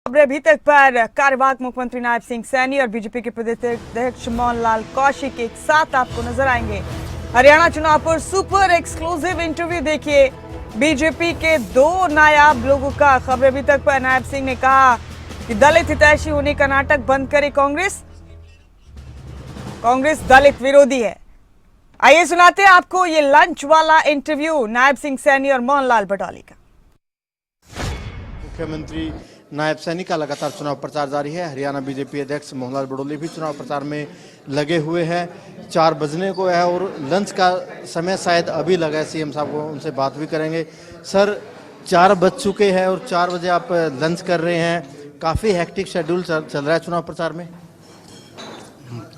खबरें अभी तक पर कार्यवाहक मुख्यमंत्री नायब सिंह सैनी और बीजेपी के प्रदेश अध्यक्ष मोहनलाल कौशिक एक साथ आपको नजर आएंगे। हरियाणा चुनाव पर सुपर एक्सक्लूसिव इंटरव्यू देखिए बीजेपी के दो नायाब लोगों का। खबरें अभी तक पर नायब सिंह ने कहा कि दलित हितैषी होने का नाटक बंद करे कांग्रेस दलित विरोधी है। आइए सुनाते हैं आपको ये लंच वाला इंटरव्यू नायब सिंह सैनी और मोहनलाल बटौली का। मुख्यमंत्री नायब सैनी का लगातार चुनाव प्रचार जारी है। हरियाणा बीजेपी अध्यक्ष मोहनलाल बटौली भी चुनाव प्रचार में लगे हुए हैं। 4 बजने को है और लंच का समय शायद अभी लगा है। सीएम साहब को उनसे बात भी करेंगे। सर, 4 बज चुके हैं और 4 बजे आप लंच कर रहे हैं। काफ़ी हेक्टिक शेड्यूल चल रहा है चुनाव प्रचार में।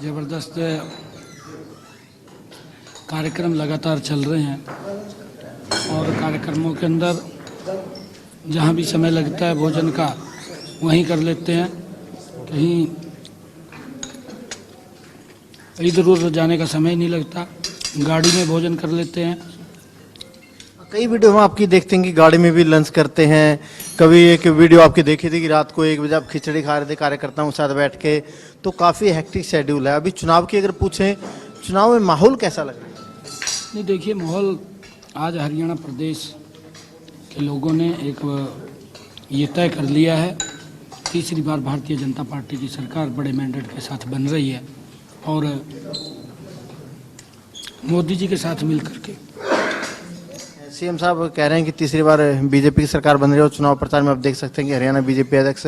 ज़बरदस्त कार्यक्रम लगातार चल रहे हैं और कार्यक्रमों के अंदर जहाँ भी समय लगता है भोजन का वहीं कर लेते हैं। कहीं इधर उधर जाने का समय नहीं लगता, गाड़ी में भोजन कर लेते हैं। कई वीडियो हम आपकी देखते हैं कि गाड़ी में भी लंच करते हैं। कभी एक वीडियो आपकी देखी थी कि रात को 1 बजे आप खिचड़ी खा रहे थे कार्यकर्ताओं के साथ बैठ के। तो काफ़ी हेक्टिक शेड्यूल है। अभी चुनाव की अगर पूछें, चुनाव में माहौल कैसा लग रहा है? नहीं, देखिए, माहौल आज हरियाणा प्रदेश के लोगों ने एक ये तय कर लिया है, तीसरी बार भारतीय जनता पार्टी की सरकार बड़े मैंडेट के साथ बन रही है और मोदी जी के साथ मिलकर के। सीएम साहब कह रहे हैं कि तीसरी बार बीजेपी की सरकार बन रही है और चुनाव प्रचार में आप देख सकते हैं कि हरियाणा बीजेपी अध्यक्ष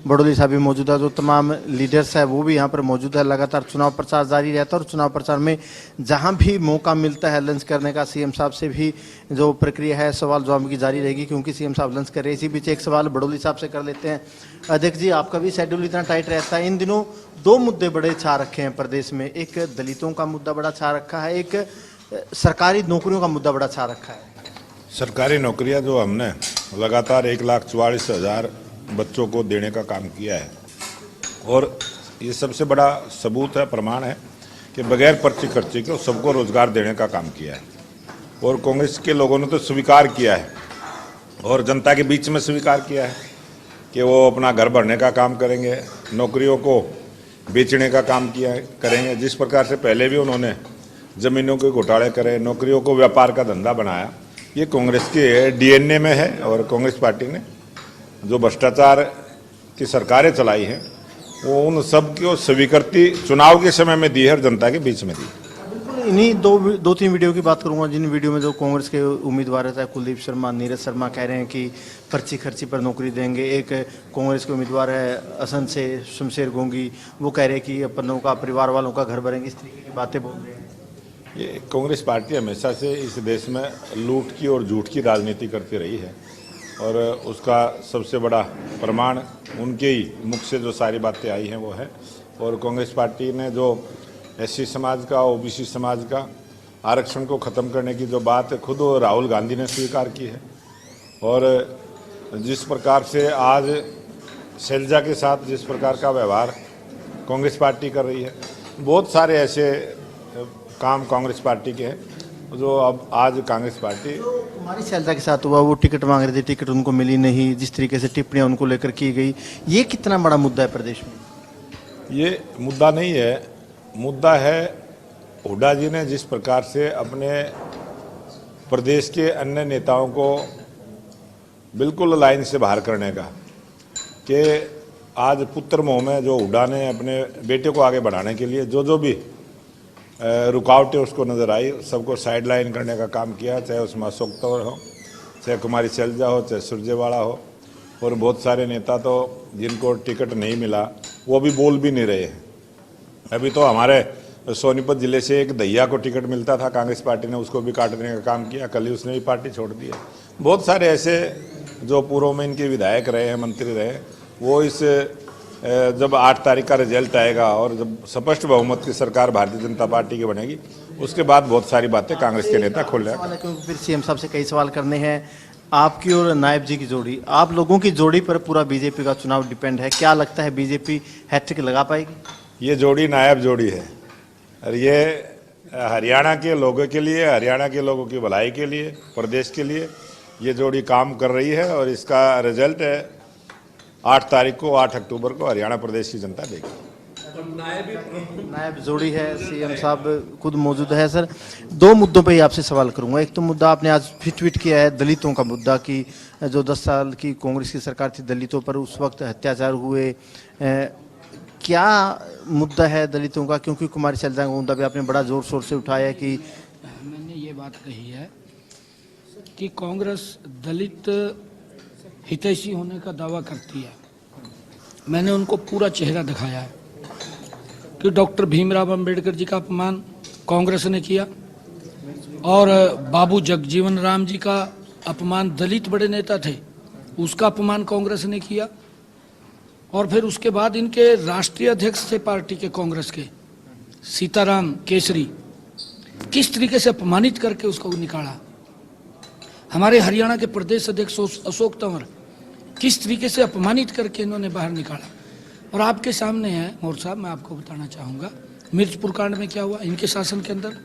बडोली साहब भी मौजूद है। जो तमाम लीडर्स है वो भी यहाँ पर मौजूद है। लगातार चुनाव प्रचार जारी रहता है और चुनाव प्रचार में जहाँ भी मौका मिलता है लंच करने का, सीएम साहब से भी जो प्रक्रिया है सवाल जवाब की जारी रहेगी, क्योंकि सीएम साहब लंच कर रहे हैं। इसी बीच एक सवाल बडोली साहब से कर लेते हैं। अध्यक्ष जी, आपका भी शेड्यूल इतना टाइट रहता है। इन दिनों 2 मुद्दे बड़े छा रखे हैं प्रदेश में। एक दलितों का मुद्दा बड़ा छा रखा है, एक सरकारी नौकरियों का मुद्दा बड़ा छा रखा है। सरकारी नौकरियां जो हमने लगातार 1,44,000 बच्चों को देने का काम किया है और ये सबसे बड़ा सबूत है, प्रमाण है कि बगैर पर्ची खर्ची के सबको रोजगार देने का काम किया है। और कांग्रेस के लोगों ने तो स्वीकार किया है और जनता के बीच में स्वीकार किया है कि वो अपना घर भरने का काम करेंगे, नौकरियों को बेचने का काम करेंगे। जिस प्रकार से पहले भी उन्होंने ज़मीनों के घोटाले करे, नौकरियों को व्यापार का धंधा बनाया, ये कांग्रेस के डीएनए में है। और कांग्रेस पार्टी ने जो भ्रष्टाचार की सरकारें चलाई हैं वो उन सब को स्वीकृति चुनाव के समय में दी है और जनता के बीच में दी। बिल्कुल, इन्हीं 2-3 वीडियो की बात करूंगा जिन वीडियो में जो कांग्रेस के उम्मीदवार है, कुलदीप शर्मा, नीरज शर्मा, कह रहे हैं कि पर्ची खर्ची पर नौकरी देंगे। एक कांग्रेस के उम्मीदवार है असम से शमशेर गोंगी, वो कह रहे हैं कि अपनों का, परिवार वालों का घर भरेंगे। इस तरीके की बातें बोल रहे हैं। ये कांग्रेस पार्टी हमेशा से इस देश में लूट की और झूठ की राजनीति करती रही है और उसका सबसे बड़ा प्रमाण उनके ही मुख से जो सारी बातें आई हैं वो है। और कांग्रेस पार्टी ने जो एससी समाज का, ओबीसी समाज का आरक्षण को ख़त्म करने की जो बात है खुद राहुल गांधी ने स्वीकार की है। और जिस प्रकार से आज शैलजा के साथ जिस प्रकार का व्यवहार कांग्रेस पार्टी कर रही है, बहुत सारे ऐसे काम कांग्रेस पार्टी के हैं जो अब आज कांग्रेस पार्टी। हमारी शैलजा के साथ हुआ, वो टिकट मांग रहे थे, टिकट उनको मिली नहीं, जिस तरीके से टिप्पणियां उनको लेकर की गई, ये कितना बड़ा मुद्दा है प्रदेश में? ये मुद्दा नहीं है, मुद्दा है हुड्डा जी ने जिस प्रकार से अपने प्रदेश के अन्य नेताओं को बिल्कुल लाइन से बाहर करने का, कि आज पुत्र मोह में जो हुड्डा ने अपने बेटे को आगे बढ़ाने के लिए जो भी रुकावटें उसको नज़र आई, सबको साइड लाइन करने का काम किया, चाहे उसमें अशोक तंवर हो, चाहे कुमारी शैलजा हो, चाहे सुरजेवाला हो। और बहुत सारे नेता तो जिनको टिकट नहीं मिला वो भी बोल भी नहीं रहे हैं। अभी तो हमारे सोनीपत ज़िले से एक दैया को टिकट मिलता था, कांग्रेस पार्टी ने उसको भी काटने का काम किया, कल ही उसने भी पार्टी छोड़ दी है। बहुत सारे ऐसे जो पूर्व में इनके विधायक रहे हैं, मंत्री रहे, वो इस जब 8 तारीख का रिजल्ट आएगा और जब स्पष्ट बहुमत की सरकार भारतीय जनता पार्टी की बनेगी, उसके बाद बहुत सारी बातें कांग्रेस के नेता खोल रहे हैं। क्योंकि फिर सीएम साहब से कई सवाल करने हैं। आपकी और नायब जी की जोड़ी, आप लोगों की जोड़ी पर पूरा बीजेपी का चुनाव डिपेंड है। क्या लगता है बीजेपी हैट्रिक लगा पाएगी? ये जोड़ी नायब जोड़ी है और ये हरियाणा के लोगों के लिए, हरियाणा के लोगों की भलाई के लिए, प्रदेश के लिए ये जोड़ी काम कर रही है और इसका रिजल्ट है 8 तारीख को 8 अक्टूबर को हरियाणा प्रदेश की जनता देगी। नायब जोड़ी है, सीएम साहब खुद मौजूद है। सर, दो मुद्दों पे ही आपसे सवाल करूंगा। एक तो मुद्दा आपने आज फिर ट्वीट किया है दलितों का मुद्दा, कि जो 10 साल की कांग्रेस की सरकार थी दलितों पर उस वक्त अत्याचार हुए। क्या मुद्दा है दलितों का? क्योंकि कुमारी शैलजा का मुद्दा भी आपने बड़ा जोर शोर से उठाया है कि मैंने ये बात कही है कि कांग्रेस दलित हितैषी होने का दावा करती है। मैंने उनको पूरा चेहरा दिखाया है कि डॉक्टर भीमराव अंबेडकर जी का अपमान कांग्रेस ने किया और बाबू जगजीवन राम जी का अपमान, दलित बड़े नेता थे, उसका अपमान कांग्रेस ने किया। और फिर उसके बाद इनके राष्ट्रीय अध्यक्ष थे पार्टी के कांग्रेस के, सीताराम केसरी, किस तरीके से अपमानित करके उसको निकाला। हमारे हरियाणा के प्रदेश अध्यक्ष अशोक तंवर, किस तरीके से अपमानित करके इन्होंने बाहर निकाला। और आपके सामने है मोर साहब, मैं आपको बताना चाहूँगा मिर्चपुर कांड में क्या हुआ इनके शासन के अंदर।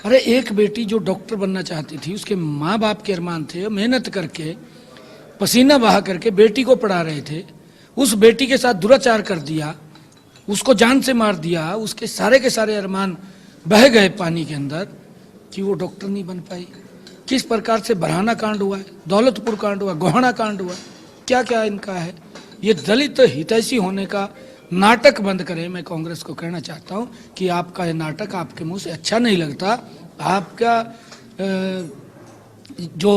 अरे एक बेटी जो डॉक्टर बनना चाहती थी, उसके माँ बाप के अरमान थे, मेहनत करके पसीना बहा करके बेटी को पढ़ा रहे थे, उस बेटी के साथ दुराचार कर दिया, उसको जान से मार दिया, उसके सारे अरमान बह गए पानी के अंदर कि वो डॉक्टर नहीं बन पाई। किस प्रकार से बरहाना कांड हुआ है, दौलतपुर कांड हुआ, गोहाना कांड हुआ, क्या क्या इनका है। ये दलित हितैषी होने का नाटक बंद करें। मैं कांग्रेस को कहना चाहता हूं कि आपका ये नाटक आपके मुंह से अच्छा नहीं लगता। आपका जो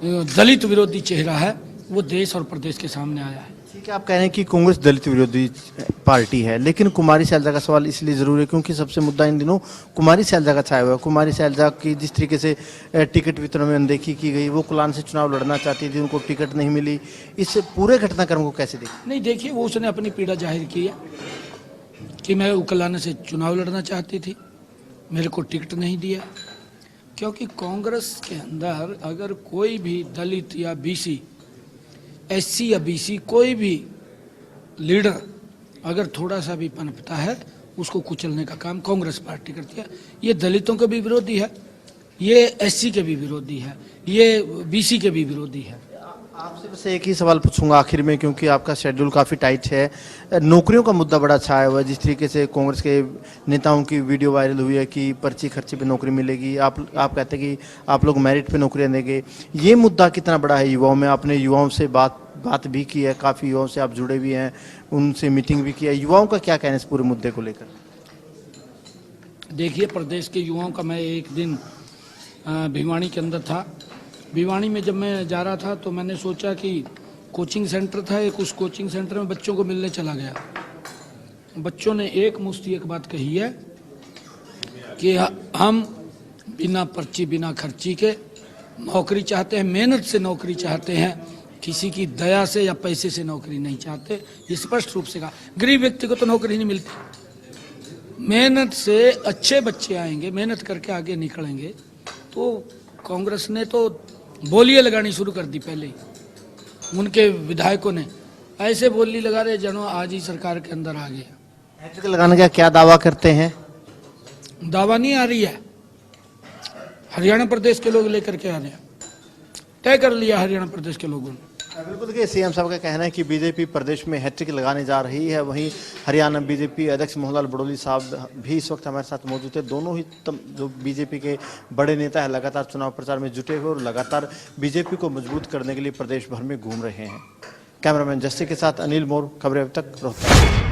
दलित विरोधी चेहरा है वो देश और प्रदेश के सामने आया है। ठीक है, आप कह रहे हैं कि कांग्रेस दलित विरोधी पार्टी है, लेकिन कुमारी शैलजा का सवाल इसलिए जरूरी है क्योंकि सबसे मुद्दा इन दिनों कुमारी शैलजा का छाया हुआ है। कुमारी शैलजा की जिस तरीके से टिकट वितरण में अनदेखी की गई, वो कुलान से चुनाव लड़ना चाहती थी, उनको टिकट नहीं मिली, इस पूरे घटनाक्रम को कैसे देखिए? नहीं देखिए, वो उसने अपनी पीड़ा जाहिर की है कि मैं उकलाने से चुनाव लड़ना चाहती थी, मेरे को टिकट नहीं दिया। क्योंकि कांग्रेस के अंदर अगर कोई भी दलित या बीसी, एससी या बीसी, कोई भी लीडर अगर थोड़ा सा भी पनपता है, उसको कुचलने का काम कांग्रेस पार्टी करती है। ये दलितों के भी विरोधी है, ये एससी के भी विरोधी है, ये बीसी के भी विरोधी है। आपसे बस एक ही सवाल पूछूंगा आखिर में, क्योंकि आपका शेड्यूल काफ़ी टाइट है। नौकरियों का मुद्दा बड़ा छाया हुआ है। जिस तरीके से कांग्रेस के नेताओं की वीडियो वायरल हुई है कि पर्ची खर्ची पे नौकरी मिलेगी, आप कहते हैं कि आप लोग मेरिट पे नौकरियां देंगे। ये मुद्दा कितना बड़ा है युवाओं में? आपने युवाओं से बात भी की है, काफ़ी युवाओं से आप जुड़े भी हैं, उनसे मीटिंग भी की है। युवाओं का क्या कहना है इस पूरे मुद्दे को लेकर? देखिए, प्रदेश के युवाओं का, मैं एक दिन भिवानी के अंदर था। भिवानी में जब मैं जा रहा था तो मैंने सोचा कि कोचिंग सेंटर था एक, उस कोचिंग सेंटर में बच्चों को मिलने चला गया। बच्चों ने एक मुश्ती एक बात कही है कि हम बिना पर्ची बिना खर्ची के नौकरी चाहते हैं, मेहनत से नौकरी चाहते हैं, किसी की दया से या पैसे से नौकरी नहीं चाहते। ये स्पष्ट रूप से कहा। गरीब व्यक्ति को तो नौकरी नहीं मिलती, मेहनत से अच्छे बच्चे आएंगे, मेहनत करके आगे निकलेंगे। तो कांग्रेस ने तो बोलियां लगानी शुरू कर दी पहले ही, उनके विधायकों ने ऐसे बोली लगा रहे जनो आज ही सरकार के अंदर आ गया। हैट्रिक लगाने का क्या दावा करते हैं? दावा नहीं आ रही है, हरियाणा प्रदेश के लोग लेकर के आ रहे हैं, तय कर लिया हरियाणा प्रदेश के लोगों ने। बिल्कुल, देखिए सीएम साहब का कहना है कि बीजेपी प्रदेश में हैट्रिक लगाने जा रही है। वहीं हरियाणा बीजेपी अध्यक्ष मोहनलाल बड़ौली साहब भी इस वक्त हमारे साथ मौजूद है। दोनों ही जो बीजेपी के बड़े नेता हैं लगातार चुनाव प्रचार में जुटे हुए और लगातार बीजेपी को मजबूत करने के लिए प्रदेश भर में घूम रहे हैं। कैमरामैन जस्सी के साथ अनिल मोर, खबरें अब तक, रोहतक।